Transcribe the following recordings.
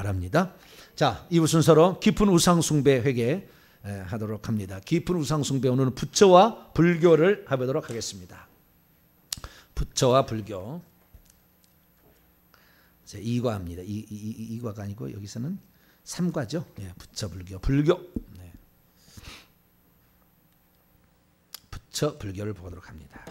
바랍니다. 자, 이부 순서로 깊은 우상 숭배 회개 하도록 합니다. 깊은 우상 숭배, 오늘은 부처와 불교를 해보도록 하겠습니다. 부처와 불교. 2과입니다. 2과가 아니고 여기서는 3과죠. 예, 부처 불교. 네. 부처 불교를 보도록 합니다.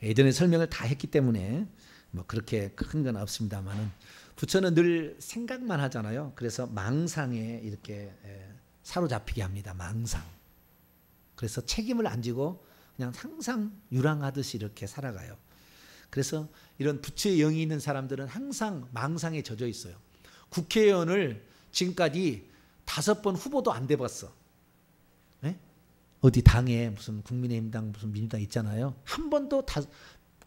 예전에 설명을 다 했기 때문에 뭐 그렇게 큰 건 없습니다만은, 부처는 늘 생각만 하잖아요. 그래서 망상에 이렇게 사로잡히게 합니다. 망상. 그래서 책임을 안 지고 그냥 항상 유랑하듯이 이렇게 살아가요. 그래서 이런 부처의 영이 있는 사람들은 항상 망상에 젖어 있어요. 국회의원을 지금까지 5번 후보도 안 돼봤어. 네? 어디 당에 무슨 국민의힘당 무슨 민주당 있잖아요. 한 번도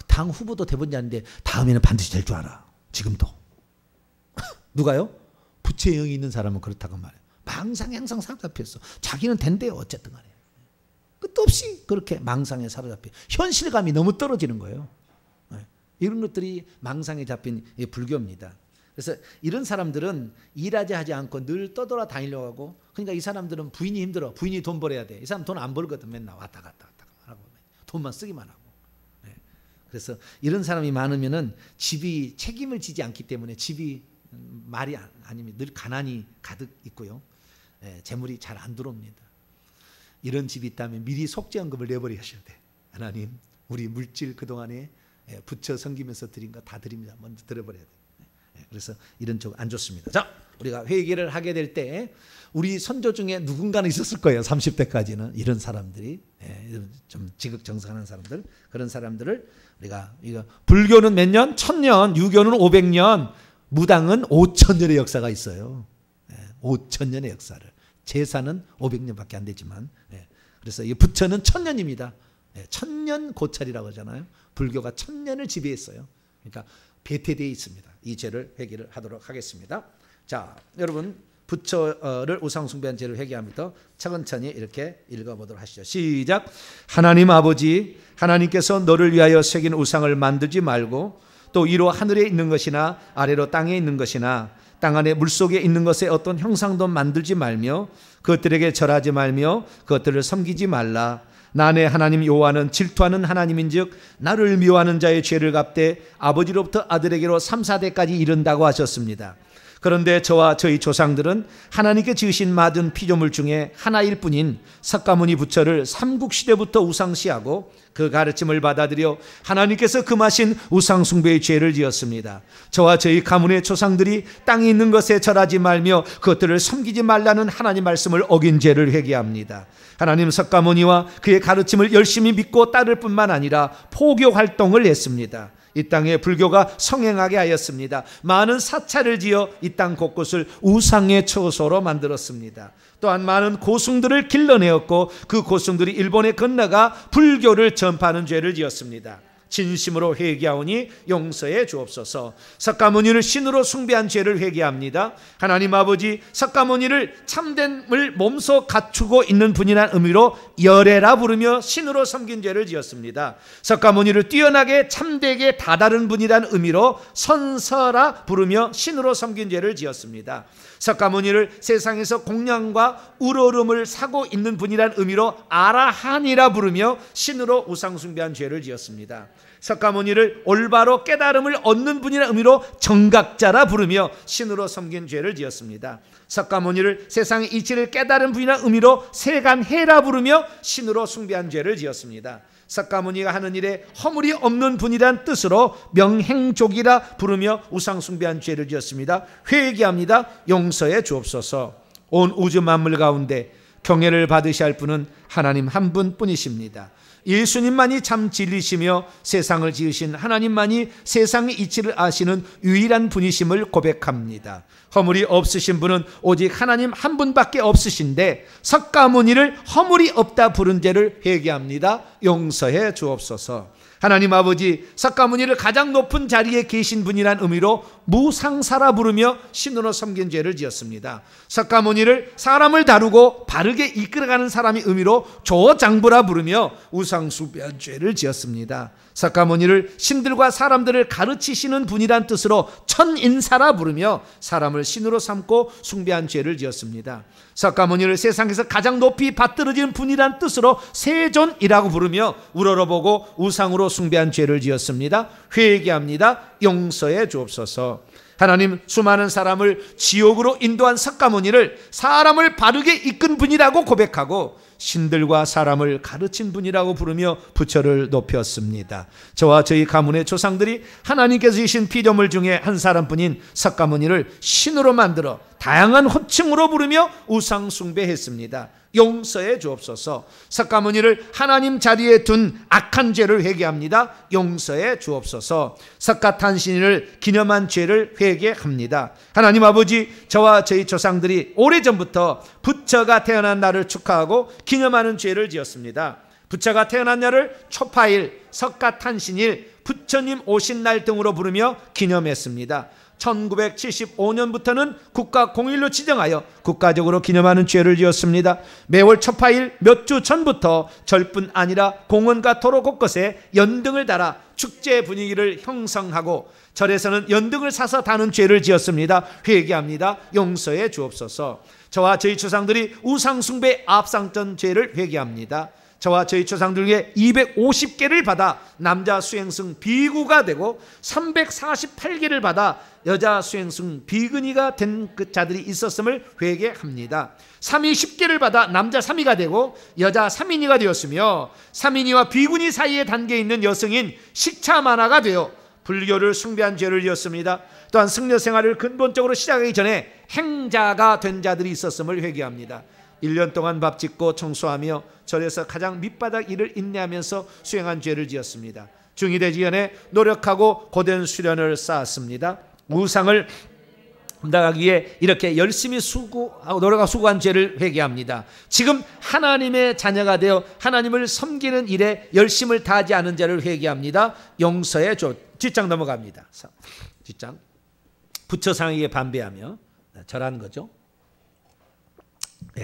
당 후보도 돼본 지 않는데 다음에는 반드시 될 줄 알아. 지금도. 누가요? 부처의 영이 있는 사람은 그렇다고 말해요. 망상에 항상 사로잡혔어. 자기는 된대요. 어쨌든 간에. 끝도 없이 그렇게 망상에 사로잡혀. 현실감이 너무 떨어지는 거예요. 이런 것들이 망상에 잡힌 불교입니다. 그래서 이런 사람들은 일하지 하지 않고 늘 떠돌아 다니려고 하고, 그러니까 이 사람들은 부인이 힘들어. 부인이 돈 벌어야 돼. 이 사람 돈 안 벌거든. 맨날 왔다 갔다 하고 돈만 쓰기만 하고. 그래서 이런 사람이 많으면은 집이 책임을 지지 않기 때문에 집이 말이 아니면 늘 가난이 가득 있고요. 재물이 잘 안 들어옵니다. 이런 집이 있다면 미리 속죄헌금을 내버리셔야 돼. 하나님, 우리 물질 그동안에 부처 섬기면서 드린 거 다 드립니다. 먼저 들어버려야 돼. 그래서 이런 쪽 안 좋습니다. 자, 우리가 회개를 하게 될 때 우리 선조 중에 누군가는 있었을 거예요. 30대까지는 이런 사람들이, 좀 지극정성하는 사람들, 그런 사람들을 우리가, 이거 불교는 몇 년? 1000년, 유교는 500년, 무당은 5000년의 역사가 있어요. 5000년의 역사를. 제사는 500년밖에 안 되지만, 그래서 이 부처는 1000년입니다. 1000년 고찰이라고 하잖아요. 불교가 1000년을 지배했어요. 그러니까 배태되어 있습니다. 이 죄를 회개를 하도록 하겠습니다. 자, 여러분, 부처를 우상숭배한 죄를 회개하면서 차근차근히 이렇게 읽어보도록 하시죠. 시작. 하나님 아버지, 하나님께서 너를 위하여 새긴 우상을 만들지 말고, 또 위로 하늘에 있는 것이나 아래로 땅에 있는 것이나 땅 안에 물속에 있는 것에 어떤 형상도 만들지 말며 그것들에게 절하지 말며 그것들을 섬기지 말라. 나 내 하나님 여호와는 질투하는 하나님인즉 나를 미워하는 자의 죄를 갚되 아버지로부터 아들에게로 3, 4대까지 이른다고 하셨습니다. 그런데 저와 저희 조상들은 하나님께 지으신 모든 피조물 중에 하나일 뿐인 석가모니 부처를 삼국시대부터 우상시하고 그 가르침을 받아들여 하나님께서 금하신 우상숭배의 죄를 지었습니다. 저와 저희 가문의 조상들이 땅에 있는 것에 절하지 말며 그것들을 섬기지 말라는 하나님 말씀을 어긴 죄를 회개합니다. 하나님, 석가모니와 그의 가르침을 열심히 믿고 따를 뿐만 아니라 포교 활동을 했습니다. 이 땅에 불교가 성행하게 하였습니다. 많은 사찰을 지어 이 땅 곳곳을 우상의 처소로 만들었습니다. 또한 많은 고승들을 길러내었고 그 고승들이 일본에 건너가 불교를 전파하는 죄를 지었습니다. 진심으로 회개하오니 용서해 주옵소서. 석가모니를 신으로 숭배한 죄를 회개합니다. 하나님 아버지, 석가모니를 참됨을 몸소 갖추고 있는 분이라는 의미로 열애라 부르며 신으로 섬긴 죄를 지었습니다. 석가모니를 뛰어나게 참되게 다다른 분이라는 의미로 선서라 부르며 신으로 섬긴 죄를 지었습니다. 석가모니를 세상에서 공양과 우러름을 사고 있는 분이라는 의미로 아라한이라 부르며 신으로 우상숭배한 죄를 지었습니다. 석가모니를 올바로 깨달음을 얻는 분이라는 의미로 정각자라 부르며 신으로 섬긴 죄를 지었습니다. 석가모니를 세상의 이치를 깨달은 분이라는 의미로 세간해라 부르며 신으로 숭배한 죄를 지었습니다. 석가모니가 하는 일에 허물이 없는 분이란 뜻으로 명행족이라 부르며 우상숭배한 죄를 지었습니다. 회개합니다. 용서해 주옵소서. 온 우주 만물 가운데 경애를 받으셔야 할 분은 하나님 한 분뿐이십니다. 예수님만이 참 진리시며 세상을 지으신 하나님만이 세상의 이치를 아시는 유일한 분이심을 고백합니다. 허물이 없으신 분은 오직 하나님 한 분밖에 없으신데 석가모니를 허물이 없다 부른 죄를 회개합니다. 용서해 주옵소서. 하나님 아버지, 석가모니를 가장 높은 자리에 계신 분이란 의미로 무상사라 부르며 신으로 섬긴 죄를 지었습니다. 석가모니를 사람을 다루고 바르게 이끌어가는 사람의 의미로 조장부라 부르며 우상숭배한 죄를 지었습니다. 석가모니를 신들과 사람들을 가르치시는 분이란 뜻으로 천인사라 부르며 사람을 신으로 삼고 숭배한 죄를 지었습니다. 석가모니를 세상에서 가장 높이 받들어진 분이란 뜻으로 세존이라고 부르며 우러러보고 우상으로 숭배한 죄를 지었습니다. 회개합니다. 용서해 주옵소서. 하나님, 수많은 사람을 지옥으로 인도한 석가모니를 사람을 바르게 이끈 분이라고 고백하고 신들과 사람을 가르친 분이라고 부르며 부처를 높였습니다. 저와 저희 가문의 조상들이 하나님께서 주신 피조물 중에 한 사람뿐인 석가모니를 신으로 만들어 다양한 호칭으로 부르며 우상 숭배했습니다. 용서해 주옵소서. 석가모니를 하나님 자리에 둔 악한 죄를 회개합니다. 용서해 주옵소서. 석가탄신일을 기념한 죄를 회개합니다. 하나님 아버지, 저와 저희 조상들이 오래전부터 부처가 태어난 날을 축하하고 기념하는 죄를 지었습니다. 부처가 태어난 날을 초파일, 석가탄신일, 부처님 오신 날 등으로 부르며 기념했습니다. 1975년부터는 국가 공휴일로 지정하여 국가적으로 기념하는 죄를 지었습니다. 매월 초파일 몇 주 전부터 절뿐 아니라 공원과 도로 곳곳에 연등을 달아 축제 분위기를 형성하고 절에서는 연등을 사서 다는 죄를 지었습니다. 회개합니다. 용서해 주옵소서. 저와 저희 조상들이 우상숭배 앞상던 죄를 회개합니다. 저와 저희 조상들 중에 250개를 받아 남자 수행승 비구가 되고 348개를 받아 여자 수행승 비근이가 된 그 자들이 있었음을 회개합니다. 3위 10개를 받아 남자 3위가 되고 여자 3인이가 되었으며 3인이와 비근이 사이에 단계에 있는 여성인 식차만화가 되어 불교를 숭배한 죄를 지었습니다. 또한 승려 생활을 근본적으로 시작하기 전에 행자가 된 자들이 있었음을 회개합니다. 1년 동안 밥 짓고 청소하며 절에서 가장 밑바닥 일을 인내하면서 수행한 죄를 지었습니다. 중이 되기 전에 노력하고 고된 수련을 쌓았습니다. 우상을 나가기 위해 이렇게 열심히 수고하고 노력하고 수고한 죄를 회개합니다. 지금 하나님의 자녀가 되어 하나님을 섬기는 일에 열심을 다하지 않은 자를 회개합니다. 용서해 줘. 뒷장 넘어갑니다. 뒷장. 부처상에게 반배하며 절하는 거죠.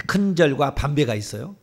큰 절과 반배가 있어요.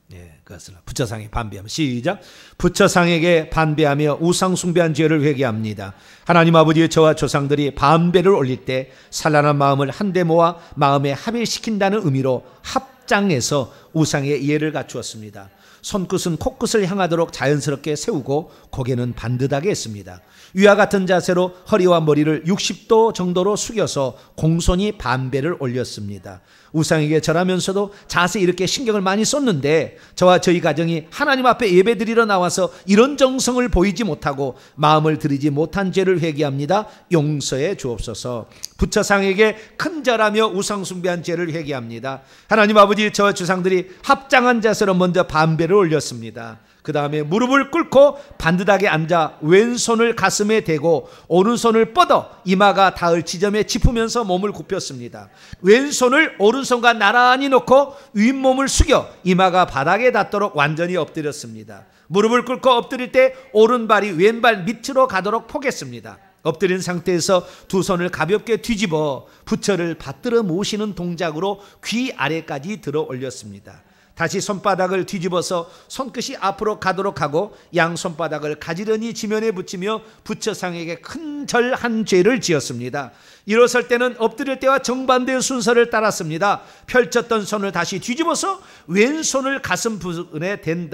그것을 부처상에 반배하며 시작. 부처상에게 반배하며 우상 숭배한 죄를 회개합니다. 하나님 아버지의 저와 조상들이 반배를 올릴 때 산란한 마음을 한데 모아 마음에 합일시킨다는 의미로 합장해서 우상의 예를 갖추었습니다. 손끝은 코끝을 향하도록 자연스럽게 세우고 고개는 반듯하게 했습니다. 위와 같은 자세로 허리와 머리를 60도 정도로 숙여서 공손히 반배를 올렸습니다. 우상에게 절하면서도 자세히 이렇게 신경을 많이 썼는데 저와 저희 가정이 하나님 앞에 예배드리러 나와서 이런 정성을 보이지 못하고 마음을 들이지 못한 죄를 회개합니다. 용서해 주옵소서. 부처상에게 큰 절하며 우상 숭배한 죄를 회개합니다. 하나님 아버지, 저와 조상들이 합장한 자세로 먼저 반배를 올렸습니다. 그 다음에 무릎을 꿇고 반듯하게 앉아 왼손을 가슴에 대고 오른손을 뻗어 이마가 닿을 지점에 짚으면서 몸을 굽혔습니다. 왼손을 오른손과 나란히 놓고 윗몸을 숙여 이마가 바닥에 닿도록 완전히 엎드렸습니다. 무릎을 꿇고 엎드릴 때 오른발이 왼발 밑으로 가도록 포겠습니다. 엎드린 상태에서 두 손을 가볍게 뒤집어 부처를 받들어 모시는 동작으로 귀 아래까지 들어 올렸습니다. 다시 손바닥을 뒤집어서 손끝이 앞으로 가도록 하고 양 손바닥을 가지런히 지면에 붙이며 부처상에게 큰 절한 죄를 지었습니다. 일어설 때는 엎드릴 때와 정반대의 순서를 따랐습니다. 펼쳤던 손을 다시 뒤집어서 왼손을 가슴 부분에 댄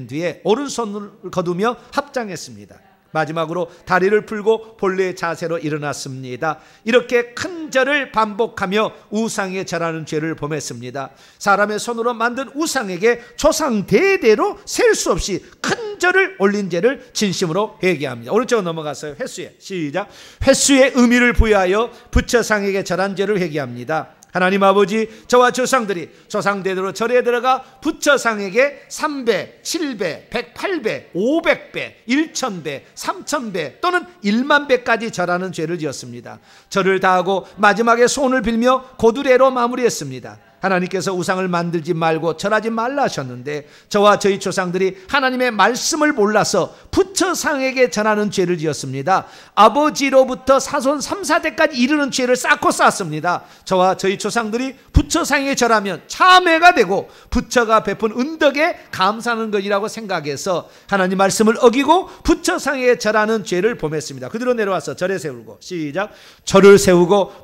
뒤에 오른손을 거두며 합장했습니다. 마지막으로 다리를 풀고 본래의 자세로 일어났습니다. 이렇게 큰 절을 반복하며 우상에 절하는 죄를 범했습니다. 사람의 손으로 만든 우상에게 조상 대대로 셀 수 없이 큰 절을 올린 죄를 진심으로 회개합니다. 오른쪽으로 넘어가서요. 횟수에 시작. 횟수의 의미를 부여하여 부처상에게 절한 죄를 회개합니다. 하나님 아버지, 저와 조상들이 조상대대로 절에 들어가 부처상에게 3배, 7배, 108배, 500배, 1000배, 3000배 또는 10000배까지 절하는 죄를 지었습니다. 절을 다하고 마지막에 소원을 빌며 고두례로 마무리했습니다. 하나님께서 우상을 만들지 말고 절하지 말라 하셨는데 저와 저희 조상들이 하나님의 말씀을 몰라서 부처상에게 절하는 죄를 지었습니다. 아버지로부터 사손 3, 4대까지 이르는 죄를 쌓고 쌓았습니다. 저와 저희 조상들이 부처상에게 절하면 참회가 되고 부처가 베푼 은덕에 감사하는 것이라고 생각해서 하나님 말씀을 어기고 부처상에게 절하는 죄를 범했습니다. 그대로 내려와서 절에 세우고 시작. 절을 세우고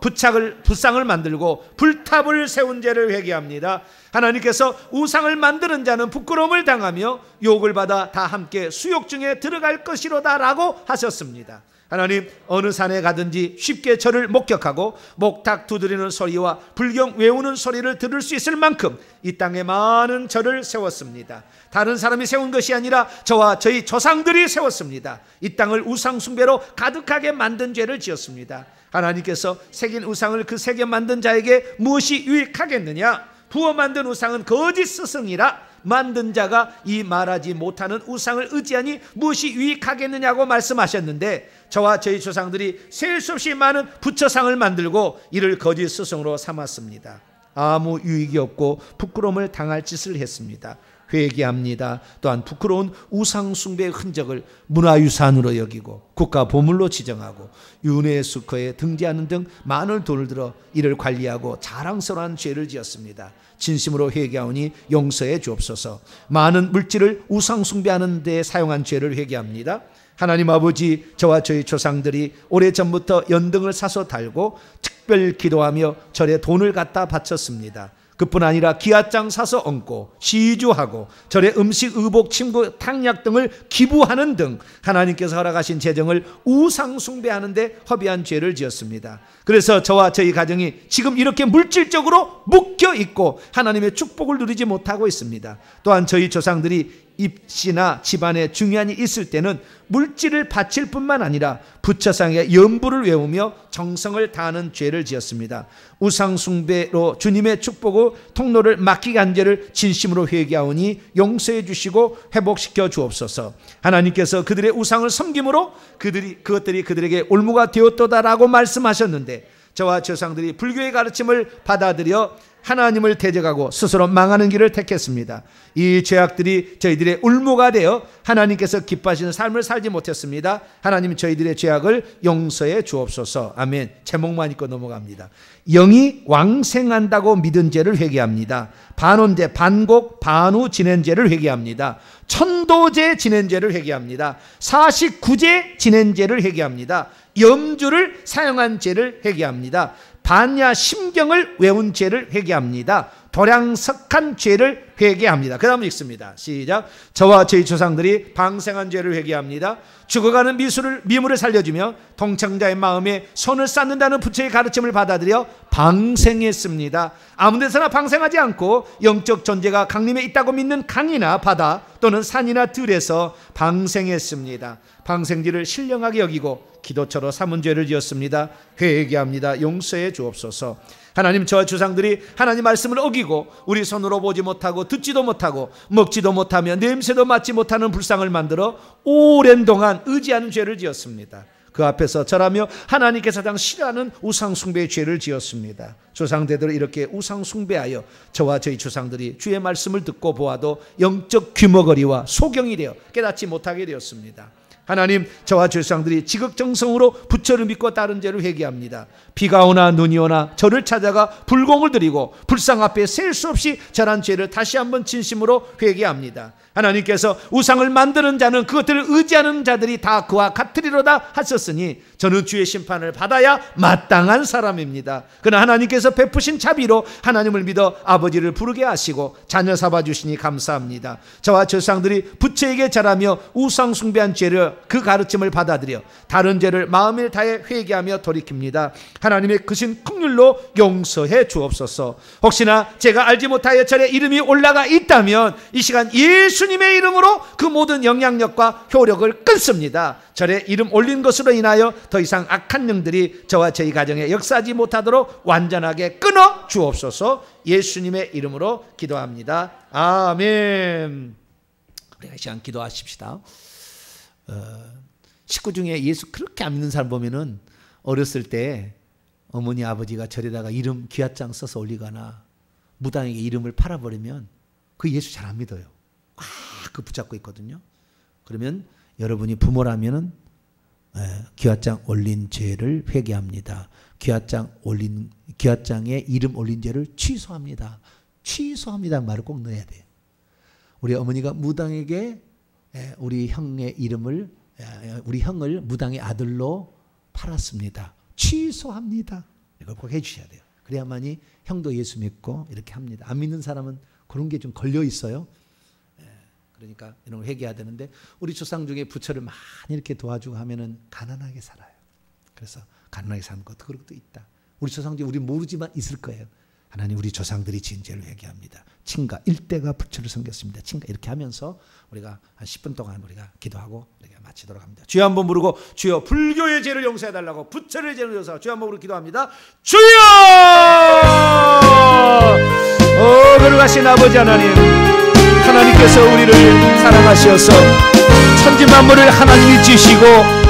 부상을 만들고 불탑을 세운 죄를 회개합니다. 하나님께서 우상을 만드는 자는 부끄러움을 당하며 욕을 받아 다 함께 수욕 중에 들어갈 것이로다 라고 하셨습니다. 하나님, 어느 산에 가든지 쉽게 저를 목격하고 목탁 두드리는 소리와 불경 외우는 소리를 들을 수 있을 만큼 이 땅에 많은 절을 세웠습니다. 다른 사람이 세운 것이 아니라 저와 저희 조상들이 세웠습니다. 이 땅을 우상 숭배로 가득하게 만든 죄를 지었습니다. 하나님께서 새긴 우상을 그 새겨 만든 자에게 무엇이 유익하겠느냐? 부어 만든 우상은 거짓 스승이라 만든 자가 이 말하지 못하는 우상을 의지하니 무엇이 유익하겠느냐고 말씀하셨는데 저와 저희 조상들이 셀 수 없이 많은 부처상을 만들고 이를 거짓 스승으로 삼았습니다. 아무 유익이 없고 부끄러움을 당할 짓을 했습니다. 회개합니다. 또한 부끄러운 우상 숭배의 흔적을 문화유산으로 여기고 국가보물로 지정하고 유네스코에 등재하는 등 많은 돈을 들어 이를 관리하고 자랑스러운 죄를 지었습니다. 진심으로 회개하오니 용서해 주옵소서. 많은 물질을 우상 숭배하는 데 사용한 죄를 회개합니다. 하나님 아버지, 저와 저희 조상들이 오래전부터 연등을 사서 달고 특별 기도하며 절에 돈을 갖다 바쳤습니다. 그뿐 아니라 기아장 사서 얹고 시주하고 절에 음식, 의복, 침구, 탕약 등을 기부하는 등 하나님께서 허락하신 재정을 우상 숭배하는 데 허비한 죄를 지었습니다. 그래서 저와 저희 가정이 지금 이렇게 물질적으로 묶여 있고 하나님의 축복을 누리지 못하고 있습니다. 또한 저희 조상들이 입시나 집안에 중요한 일이 있을 때는 물질을 바칠 뿐만 아니라 부처상의 연부를 외우며 정성을 다하는 죄를 지었습니다. 우상 숭배로 주님의 축복의 통로를 막히게 한 죄를 진심으로 회개하오니 용서해 주시고 회복시켜 주옵소서. 하나님께서 그들의 우상을 섬김으로 그것들이 그들에게 올무가 되었도다라고 말씀하셨는데 저와 조상들이 불교의 가르침을 받아들여 하나님을 대적하고 스스로 망하는 길을 택했습니다. 이 죄악들이 저희들의 울무가 되어 하나님께서 기뻐하시는 삶을 살지 못했습니다. 하나님 저희들의 죄악을 용서해 주옵소서. 아멘. 제목만 읽고 넘어갑니다. 영이 왕생한다고 믿은 죄를 회개합니다. 반원제, 반곡, 반후 지낸 죄를 회개합니다. 천도제 지낸 죄를 회개합니다. 49제 지낸 죄를 회개합니다. 염주를 사용한 죄를 회개합니다. 반야 심경을 외운 죄를 회개합니다. 도량석한 죄를 회개합니다. 그 다음 읽습니다. 시작. 저와 저희 조상들이 방생한 죄를 회개합니다. 죽어가는 미물을 살려주며 동청자의 마음에 손을 쌓는다는 부처의 가르침을 받아들여 방생했습니다. 아무 데서나 방생하지 않고 영적 존재가 강림에 있다고 믿는 강이나 바다 또는 산이나 들에서 방생했습니다. 방생지를 신령하게 여기고 기도처로 삼은 죄를 지었습니다. 회개합니다. 용서해 주옵소서. 하나님, 저와 조상들이 하나님 말씀을 어기고 우리 손으로 보지 못하고 듣지도 못하고 먹지도 못하며 냄새도 맡지 못하는 불상을 만들어 오랜 동안 의지하는 죄를 지었습니다. 그 앞에서 절하며 하나님께서 가장 싫어하는 우상 숭배의 죄를 지었습니다. 조상대대로 이렇게 우상 숭배하여 저와 저희 조상들이 주의 말씀을 듣고 보아도 영적 귀머거리와 소경이 되어 깨닫지 못하게 되었습니다. 하나님, 저와 조상들이 지극정성으로 부처를 믿고 따른 죄를 회개합니다. 비가 오나 눈이 오나 저를 찾아가 불공을 드리고 불상 앞에 셀 수 없이 절한 죄를 다시 한번 진심으로 회개합니다. 하나님께서 우상을 만드는 자는 그것들을 의지하는 자들이 다 그와 같으리로다 하셨으니 저는 주의 심판을 받아야 마땅한 사람입니다. 그러나 하나님께서 베푸신 자비로 하나님을 믿어 아버지를 부르게 하시고 자녀 삼아 주시니 감사합니다. 저와 조상들이 부처에게 절하며 우상 숭배한 죄를 그 가르침을 받아들여 다른 죄를 마음을 다해 회개하며 돌이킵니다. 하나님의 크신 긍휼로 용서해 주옵소서. 혹시나 제가 알지 못하여 절에 이름이 올라가 있다면 이 시간 예수님의 이름으로 그 모든 영향력과 효력을 끊습니다. 절에 이름 올린 것으로 인하여 더 이상 악한 영들이 저와 저희 가정에 역사하지 못하도록 완전하게 끊어 주옵소서. 예수님의 이름으로 기도합니다. 아멘. 우리가 이 시간 기도하십시다. 식구 중에 예수 그렇게 안 믿는 사람 보면은 어렸을 때 어머니 아버지가 절에다가 이름 기아장 써서 올리거나 무당에게 이름을 팔아버리면 그 예수 잘 안 믿어요. 그 붙잡고 있거든요. 그러면 여러분이 부모라면은 기와장 올린 죄를 회개합니다. 기와장에 이름 올린 죄를 취소합니다. 취소합니다 말을 꼭 넣어야 돼요. 우리 어머니가 무당에게 우리 형의 이름을 우리 형을 무당의 아들로 팔았습니다. 취소합니다. 이걸 꼭 해주셔야 돼요. 그래야만이 형도 예수 믿고 이렇게 합니다. 안 믿는 사람은 그런 게 좀 걸려 있어요. 그러니까 이런 걸 회개해야 되는데 우리 조상 중에 부처를 많이 이렇게 도와주고 하면은 가난하게 살아요. 그래서 가난하게 사는 것도 그런 것도 있다. 우리 조상 중에 우리 모르지만 있을 거예요. 하나님 우리 조상들이 지은 죄를 회개합니다. 친가 일대가 부처를 섬겼습니다. 친가 이렇게 하면서 우리가 한 10분 동안 우리가 기도하고 우리가 마치도록 합니다. 주여 한번 부르고 주여 불교의 죄를 용서해달라고 부처의 죄를 용서하고 주여 한번 부르고 기도합니다. 주여 거룩하신 아버지 하나님, 하나님께서 우리를 사랑하셔서 천지 만물을 하나님이 지으시고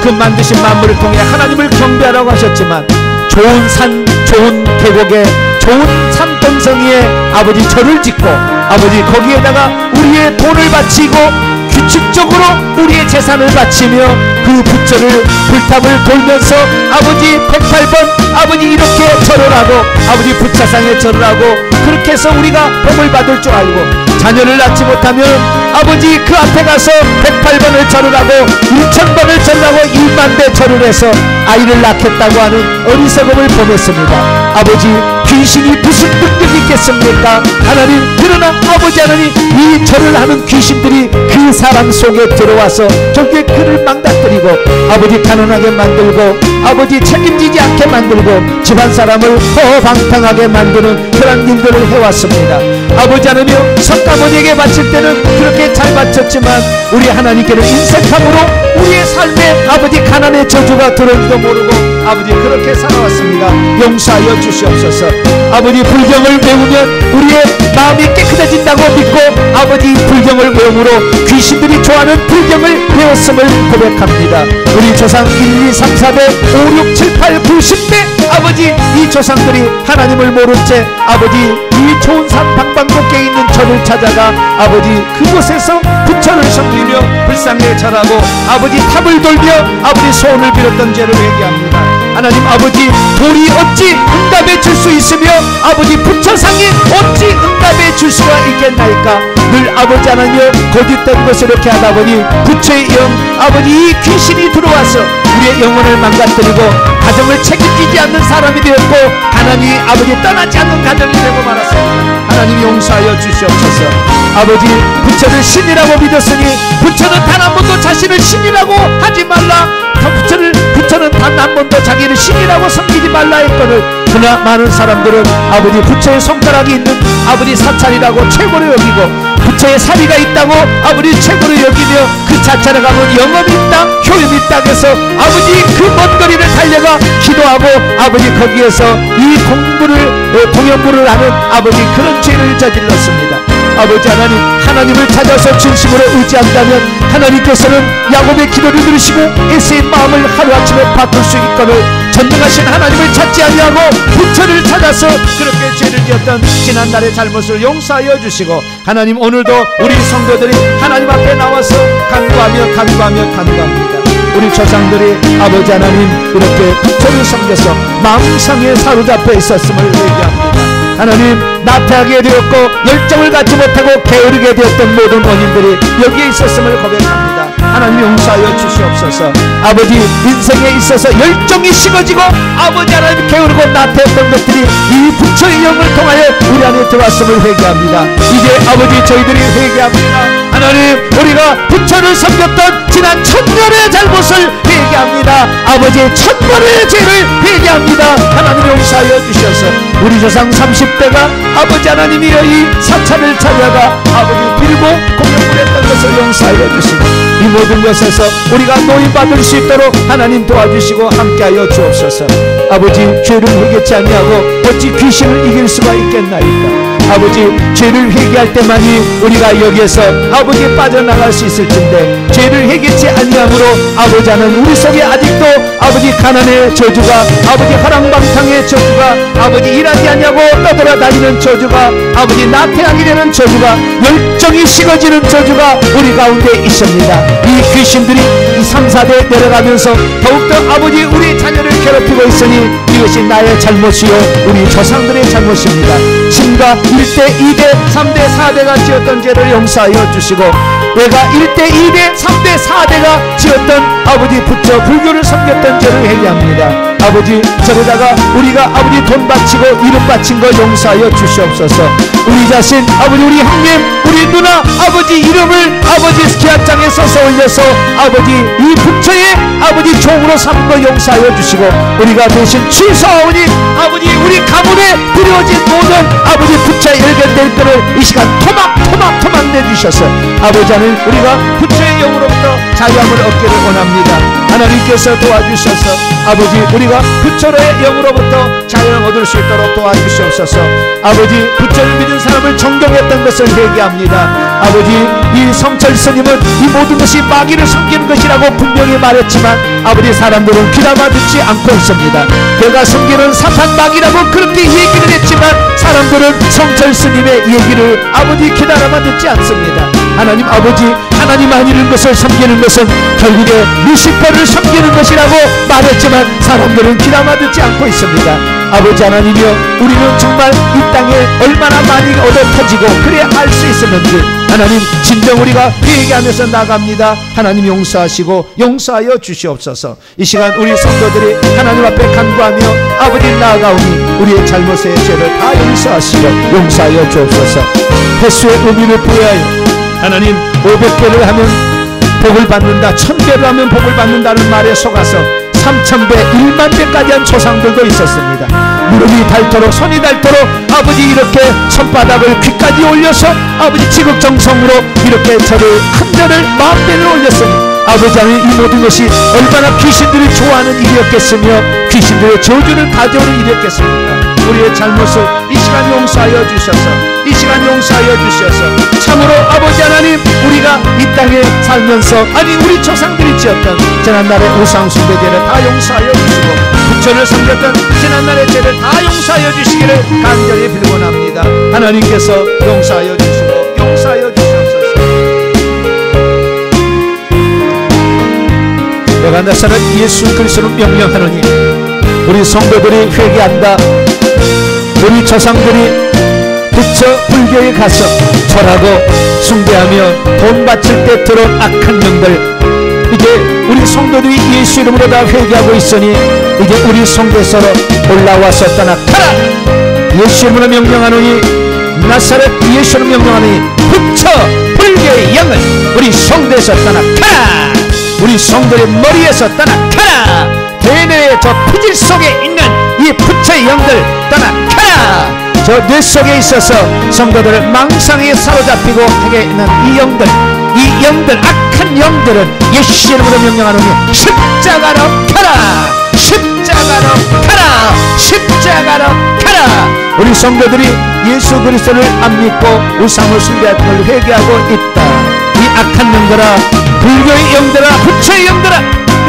그 만드신 만물을 통해 하나님을 경배하라고 하셨지만 좋은 산, 좋은 계곡에 좋은 산동성이에 아버지 절을 짓고 아버지 거기에다가 우리의 돈을 바치고 규칙적으로 우리의 재산을 바치며 그 부처를 불탑을 돌면서 아버지 108번 아버지 이렇게 절을 하고 아버지 부처상에 절을 하고 그렇게 해서 우리가 복을 받을 줄 알고 자녀를 낳지 못하면 아버지 그 앞에 가서 108번을 절을 하고 1000번을 절하고 1만배 절을 해서 아이를 낳겠다고 하는 어리석음을 범했습니다. 아버지 귀신이 무슨 능력이 있겠습니까? 하나님, 그러나 아버지 하나님 이 절을 하는 귀신들이 그 사람 속에 들어와서 저게 그를 망가뜨리고 아버지 가난하게 만들고 아버지 책임지지 않게 만들고 집안 사람을 허방탕하게 만드는 그런 일들을 해왔습니다. 아버지 하나님 석가모니에게 바칠 때는 그렇게 잘 바쳤지만 우리 하나님께는 인색함으로 우리의 삶에 아버지 가난의 저주가 들어온지도 모르고 아버지 그렇게 살아왔습니다. 용서하여 주시옵소서. 아버지 불경을 배우면 우리의 마음이 깨끗해진다고 믿고 아버지 불경을 배움으로 귀신들이 좋아하는 불경을 배웠음을 고백합니다. 우리 조상 1, 2, 3, 4대 5, 6, 7, 8, 90대 아버지 이 조상들이 하나님을 모른 채 아버지 이 좋은 산 방방곡계에 있는 절을 찾아가 아버지 그곳에서 부처를 섬기며 불상에 절하고 아버지 탑을 돌며 아버지 소원을 빌었던 죄를 회개합니다. 하나님 아버지 돌이 어찌 응답해 줄 수 있으며 아버지 부처상이 어찌 응답해 줄 수가 있겠나이까. 늘 아버지 하나님 거짓된 것을 이렇게 하다 보니 부처의 영 아버지 이 귀신이 들어와서 우리의 영혼을 망가뜨리고 가정을 책임지지 않는 사람이 되었고 하나님이 아버지 떠나지 않는 가정이 되고 말았습니다. 하나님 용서하여 주시옵소서. 아버지 부처를 신이라고 믿었으니 부처는 단 한 번도 자신을 신이라고 하지 말라. 부처는 단 한 번도 자기를 신이라고 섬기지 말라 했거늘 그러나 많은 사람들은 아버지 부처의 손가락이 있는 아버지 사찰이라고 최고로 여기고 부처의 사리가 있다고 아버지 최고로 여기며 그 자찰에 가면 영업이 있다 효임이 있다 해서 아버지 그 먼 거리를 달려가 기도하고 아버지 거기에서 이 동연부를 하는 아버지 그런 죄를 저질렀습니다. 아버지 하나님 하나님을 찾아서 진심으로 의지한다면 하나님께서는 야곱의 기도를 들으시고 에서의 마음을 하루아침에 바꿀 수 있거늘 전능하신 하나님을 찾지 아니하고 부처를 찾아서 그렇게 죄를 지었던 지난날의 잘못을 용서하여 주시고 하나님 오늘도 우리 성도들이 하나님 앞에 나와서 간구합니다. 우리 조상들이 아버지 하나님 이렇게 부처를 섬겨서 마음상에 사로잡혀 있었음을 얘기합니다. 하나님 나태하게 되었고 열정을 갖지 못하고 게으르게 되었던 모든 원인들이 여기에 있었음을 고백합니다. 하나님 용서하여 주시옵소서. 아버지 인생에 있어서 열정이 식어지고 아버지 하나님 게으르고 나태했던 것들이 이 부처의 영을 통하여 우리 안에 들어왔음을 회개합니다. 이제 아버지 저희들이 회개합니다. 하나님 우리가 부처를 섬겼던 지난 1000년의 잘못을 회개합니다. 아버지의 1000번의 죄를 회개합니다. 하나님 용서하여 주셔서 우리 조상 30대가 아버지 하나님이여 이 사찰을 찾아가 아버지 빌고 공연을 했던 것을 용서하여 주시고 이 모든 것에서 우리가 노임받을 수 있도록 하나님 도와주시고 함께하여 주옵소서. 아버지, 죄를 회개치 아니하고 어찌 귀신을 이길 수가 있겠나이까. 아버지, 죄를 회개할 때만이 우리가 여기에서 아버지 빠져나갈 수 있을텐데 죄를 회개치 아니함으로 아버지 하는 우리 속에 아직도 아버지 가난의 저주가, 아버지 허랑방탕의 저주가, 아버지 일하지 않냐고 떠돌아다니는 저주가, 아버지 나태하게 되는 저주가, 열정이 식어지는 저주가 우리 가운데 있습니다. 이 귀신들이 이 3, 4대 내려가면서 더욱더 아버지 우리 자녀를 괴롭히고 있으니 이것이 나의 잘못이요 우리 조상들의 잘못입니다. 신과 1대, 2대, 3대, 4대가 지었던 죄를 용서하여 주시고 내가 1대, 2대, 3대, 4대가 지었던 아버지 부처 불교를 섬겼던 죄를 회개합니다. 아버지, 저러다가 우리가 아버지 돈 바치고 이름 바친 거 용서하여 주시옵소서. 우리 자신, 아버지 우리 형님, 우리 누나, 아버지 이름을 아버지 기합장에 써서 올려서 아버지 이 부처의 아버지 종으로 삼은 거 용서하여 주시고 우리가 대신 취소하오니 아버지 우리 가문에 들여진 모든 아버지 부처의 열견될 것을 이 시간 토막 내주셔서 아버지 하나님 우리가 부처의 영으로부터 자유함을 얻기를 원합니다. 하나님께서 도와주셔서 아버지 우리가 부처의 영으로부터 자유함을 얻을 수 있도록 도와주시옵소서. 아버지, 부처를 믿은 사람을 존경했던 것을 회개합니다. 아버지, 이 성철 스님은 이 모든 것이 마귀를 섬기는 것이라고 분명히 말했지만 아버지 사람들은 귀담아 듣지 않고 있습니다. 그가 섬기는 사탄 마귀라고 그렇게 얘기를 했지만 사람들은 성철 스님의 얘기를 아버지 귀담아 듣지 않습니다. 하나님 아버지, 하나님 아니는 것을 섬기는 것은 결국에 루시퍼를 섬기는 것이라고 말했지만 사람들은 귀담아 듣지 않고 있습니다. 아버지 하나님이여, 우리는 정말 이 땅에 얼마나 많이 얻어 터지고 그래야 알 수 있었는지 하나님 진정 우리가 회개하면서 나갑니다. 하나님 용서하시고 용서하여 주시옵소서. 이 시간 우리 성도들이 하나님 앞에 간구하며 아버지 나아가오니 우리의 잘못의 죄를 다 용서하시고 용서하여 주옵소서. 횟수의 의미를 부여하여 하나님 500배를 하면 복을 받는다, 1000배를 하면 복을 받는다는 말에 속아서 3000배, 1만배까지 한 조상들도 있었습니다. 무릎이 닳도록 손이 닳도록 아버지 이렇게 손바닥을 귀까지 올려서 아버지 지극정성으로 이렇게 저를 한 배를 10,000배를 올렸으니 아버지 하나님 이 모든 것이 얼마나 귀신들이 좋아하는 일이었겠으며 귀신들의 저주를 가져오는 일이었겠습니까? 우리의 잘못을 이 시간 용서하여 주셔서 이 시간 용서하여 주셔서 참으로 아버지 하나님 우리가 이 땅에 살면서 아니 우리 조상들이 지었던 지난날의 우상 숭배죄를 다 용서하여 주시고 부처를 섬겼던 지난날의 죄를 다 용서하여 주시기를 간절히 빌원합니다. 하나님께서 용서하여 주시고 용서하여 주시옵소서. 내가 나사렛 예수 그리스도를 명령하노니 우리 성도들이 회개한다. 우리 조상들이 부처 불교에 가서 절하고 숭배하며 돈 바칠 때 들어온 악한 영들 이제 우리 성도들이 예수 이름으로 다 회개하고 있으니 이제 우리 성도에서로 올라와서 떠나가라. 예수 이름으로 명령하노니 나사렛 예수 이름으로 명령하노니 부처 불교의 영을 우리 성도에서 떠나가라. 우리 성도의 머리에서 떠나가라. 대뇌의 저 피질 속에 있는 이 부처의 영들 떠나가라. 저 뇌 속에 있어서 성도들을 망상에 사로잡히고 하게 있는 이 영들 악한 영들은 예수 이름으로 명령하노니 십자가로 가라. 십자가로 가라. 십자가로 가라. 우리 성도들이 예수 그리스도를 안 믿고 우상을 숭배하는 걸 회개하고 있다. 이 악한 영들아, 불교의 영들아, 부처의 영들아,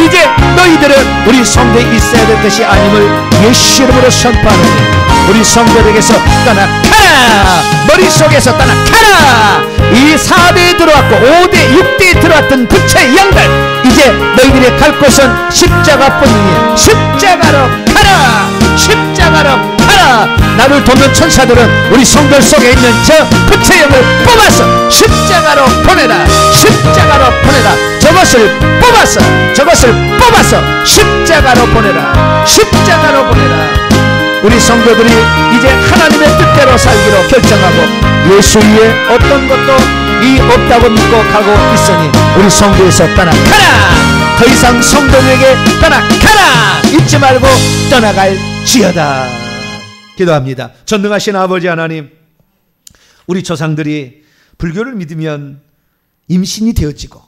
이제 너희들은 우리 성도에 있어야 될 것이 아님을 예수 이름으로 선포하노니 우리 성도들에게서 떠나가라. 머릿속에서 떠나가라. 이 4대에 들어왔고 5대 6대에 들어왔던 부처의 영들 이제 너희들의 갈 곳은 십자가뿐이니 십자가로 가라. 십자가로 가라. 나를 돕는 천사들은 우리 성도 속에 있는 저 부처의 영을 뽑아서 십자가로 보내라. 십자가로 보내라. 저것을 뽑아서 십자가로 보내라. 십자가로 보내라. 우리 성도들이 이제 하나님의 뜻대로 살기로 결정하고 예수 위에 어떤 것도 이 없다고 믿고 가고 있으니 우리 성도에서 떠나가라. 더 이상 성도들에게 떠나가라. 잊지 말고 떠나갈지어다. 기도합니다. 전능하신 아버지 하나님, 우리 조상들이 불교를 믿으면 임신이 되어지고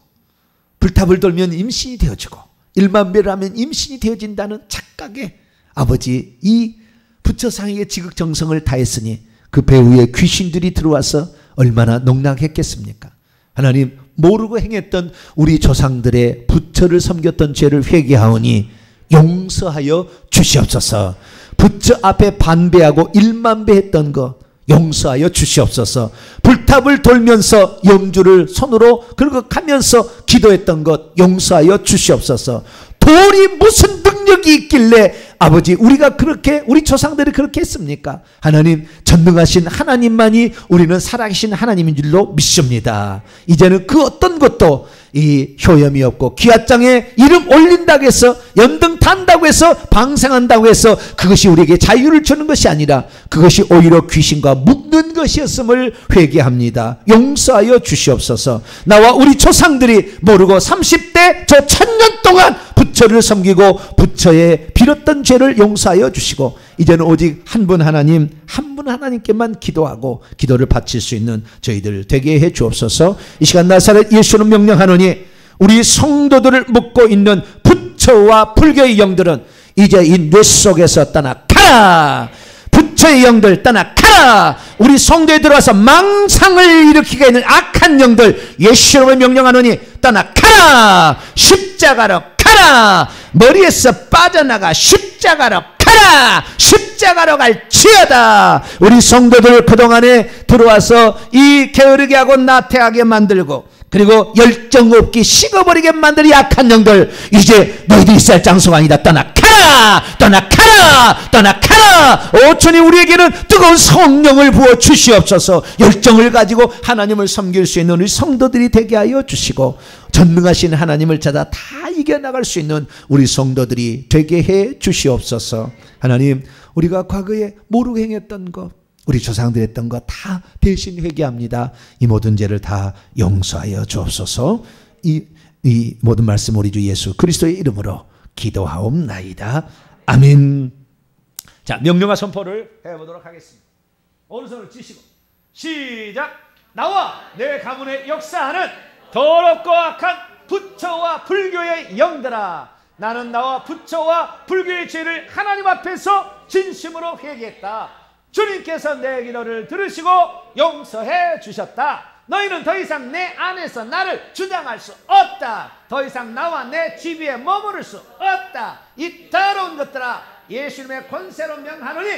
불탑을 돌면 임신이 되어지고 1만 배를 하면 임신이 되어진다는 착각에 아버지 이 부처상에게 지극정성을 다했으니 그 배후에 귀신들이 들어와서 얼마나 농락했겠습니까? 하나님, 모르고 행했던 우리 조상들의 부처를 섬겼던 죄를 회개하오니 용서하여 주시옵소서. 부처 앞에 반배하고 1만 배 했던 거 용서하여 주시옵소서. 불탑을 돌면서 염주를 손으로 긁어가면서 기도했던 것 용서하여 주시옵소서. 돌이 무슨 능력이 있길래 아버지 우리가 그렇게 우리 조상들이 그렇게 했습니까? 하나님, 전능하신 하나님만이 우리는 살아계신 하나님인 줄로 믿습니다. 이제는 그 어떤 것도 이 효염이 없고 기아장에 이름 올린다고 해서 연등 탄다고 해서 방생한다고 해서 그것이 우리에게 자유를 주는 것이 아니라 그것이 오히려 귀신과 묶는 것이었음을 회개합니다. 용서하여 주시옵소서. 나와 우리 조상들이 모르고 30대 저 1000년 동안 부처를 섬기고 부처에 빌었던 죄를 용서하여 주시고 이제는 오직 한 분 하나님, 한 분 하나님께만 기도하고 기도를 바칠 수 있는 저희들 되게 해 주옵소서. 이 시간 나사렛 예수는 명령하노니 우리 성도들을 묶고 있는 부처와 불교의 영들은 이제 이 뇌 속에서 떠나가라. 부처의 영들 떠나가라. 우리 성도에 들어와서 망상을 일으키게 있는 악한 영들 예수님을 명령하노니 떠나가라. 십자가로 가라. 머리에서 빠져나가 십자가로 가라. 십자가로 갈지어다. 우리 성도들 그동안에 들어와서 이 게으르게 하고 나태하게 만들고 그리고 열정 없게 식어버리게 만든 약한 영들 이제 너희들이 쌀 장소가 아니다. 떠나가라. 떠나가라. 떠나가라. 오 주님, 우리에게는 뜨거운 성령을 부어 주시옵소서. 열정을 가지고 하나님을 섬길 수 있는 우리 성도들이 되게 하여 주시고 전능하신 하나님을 찾아 다 이겨나갈 수 있는 우리 성도들이 되게 해 주시옵소서. 하나님, 우리가 과거에 모르고 행했던 것 우리 조상들이 했던 거 다 대신 회개합니다. 이 모든 죄를 다 용서하여 주옵소서. 이 모든 말씀 우리 주 예수 그리스도의 이름으로 기도하옵나이다. 아멘. 자, 명령과 선포를 해보도록 하겠습니다. 오른손을 쥐시고 시작. 나와 내 가문에 역사하는 더럽고 악한 부처와 불교의 영들아, 나는 나와 부처와 불교의 죄를 하나님 앞에서 진심으로 회개했다. 주님께서 내 기도를 들으시고 용서해 주셨다. 너희는 더 이상 내 안에서 나를 주장할 수 없다. 더 이상 나와 내 지위에 머무를 수 없다. 이 더러운 것들아, 예수님의 권세로 명하노니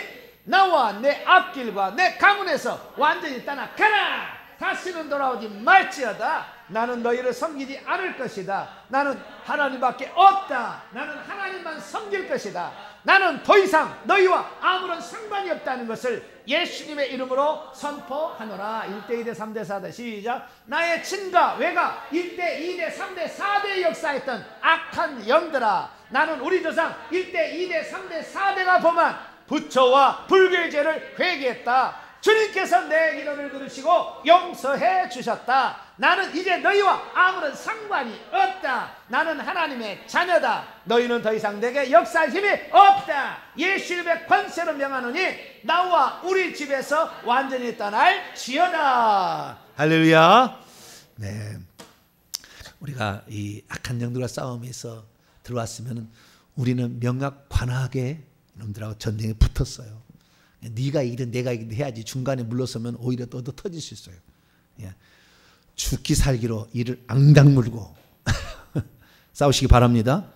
나와 내 앞길과 내 가문에서 완전히 떠나가라. 다시는 돌아오지 말지어다. 나는 너희를 섬기지 않을 것이다. 나는 하나님밖에 없다. 나는 하나님만 섬길 것이다. 나는 더 이상 너희와 아무런 상관이 없다는 것을 예수님의 이름으로 선포하노라. 1대 2대 3대 4대 시작. 나의 친가 외가 1대 2대 3대 4대에 역사했던 악한 영들아, 나는 우리 조상 1대 2대 3대 4대가 범한 부처와 불교의 죄를 회개했다. 주님께서 내 기도를 들으시고 용서해 주셨다. 나는 이제 너희와 아무런 상관이 없다. 나는 하나님의 자녀다. 너희는 더 이상 내게 역사할 힘이 없다. 예수님의 권세로 명하노니 나와 우리 집에서 완전히 떠날지어다. 할렐루야. 네, 우리가 이 악한 영들과 싸움에서 들어왔으면 우리는 명확관하게 놈들하고 전쟁에 붙었어요. 네가 이기든 내가 이기든 해야지. 중간에 물러서면 오히려 또 터질 수 있어요. 죽기 살기로 이를 앙당 물고 싸우시기 바랍니다.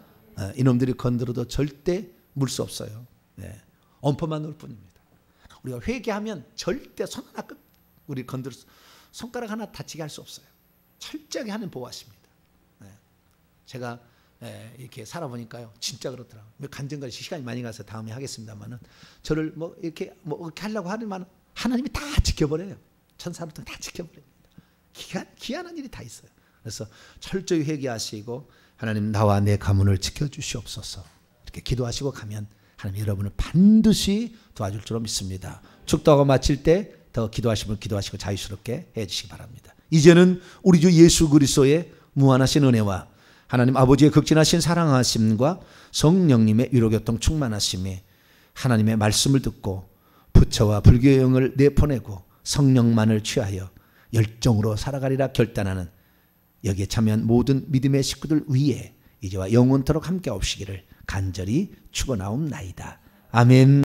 이놈들이 건드려도 절대 물 수 없어요. 엄포만 놓을 뿐입니다. 우리가 회개하면 절대 손 하나 우리 건드려 손가락 하나 다치게 할 수 없어요. 철저하게 하는 보호하십니다. 제가 이렇게 살아보니까요, 진짜 그렇더라고요. 간증까지 시간이 많이 가서 다음에 하겠습니다만은 저를 이렇게 하려고 하지만 하나님이 다 지켜버려요. 천사부터 다 지켜버립니다. 기한한 일이 다 있어요. 그래서 철저히 회개하시고 하나님 나와 내 가문을 지켜주시옵소서 이렇게 기도하시고 가면 하나님 여러분을 반드시 도와줄 줄로 믿습니다. 축도하고 마칠 때 더 기도하시면 기도하시고 자유스럽게 해주시기 바랍니다. 이제는 우리 주 예수 그리스도의 무한하신 은혜와 하나님 아버지의 극진하신 사랑하심과 성령님의 위로교통 충만하심이 하나님의 말씀을 듣고 부처와 불교의 영을 내보내고 성령만을 취하여 열정으로 살아가리라 결단하는 여기에 참여한 모든 믿음의 식구들 위에 이제와 영원토록 함께 없으시기를 간절히 축원하옵나이다. 아멘.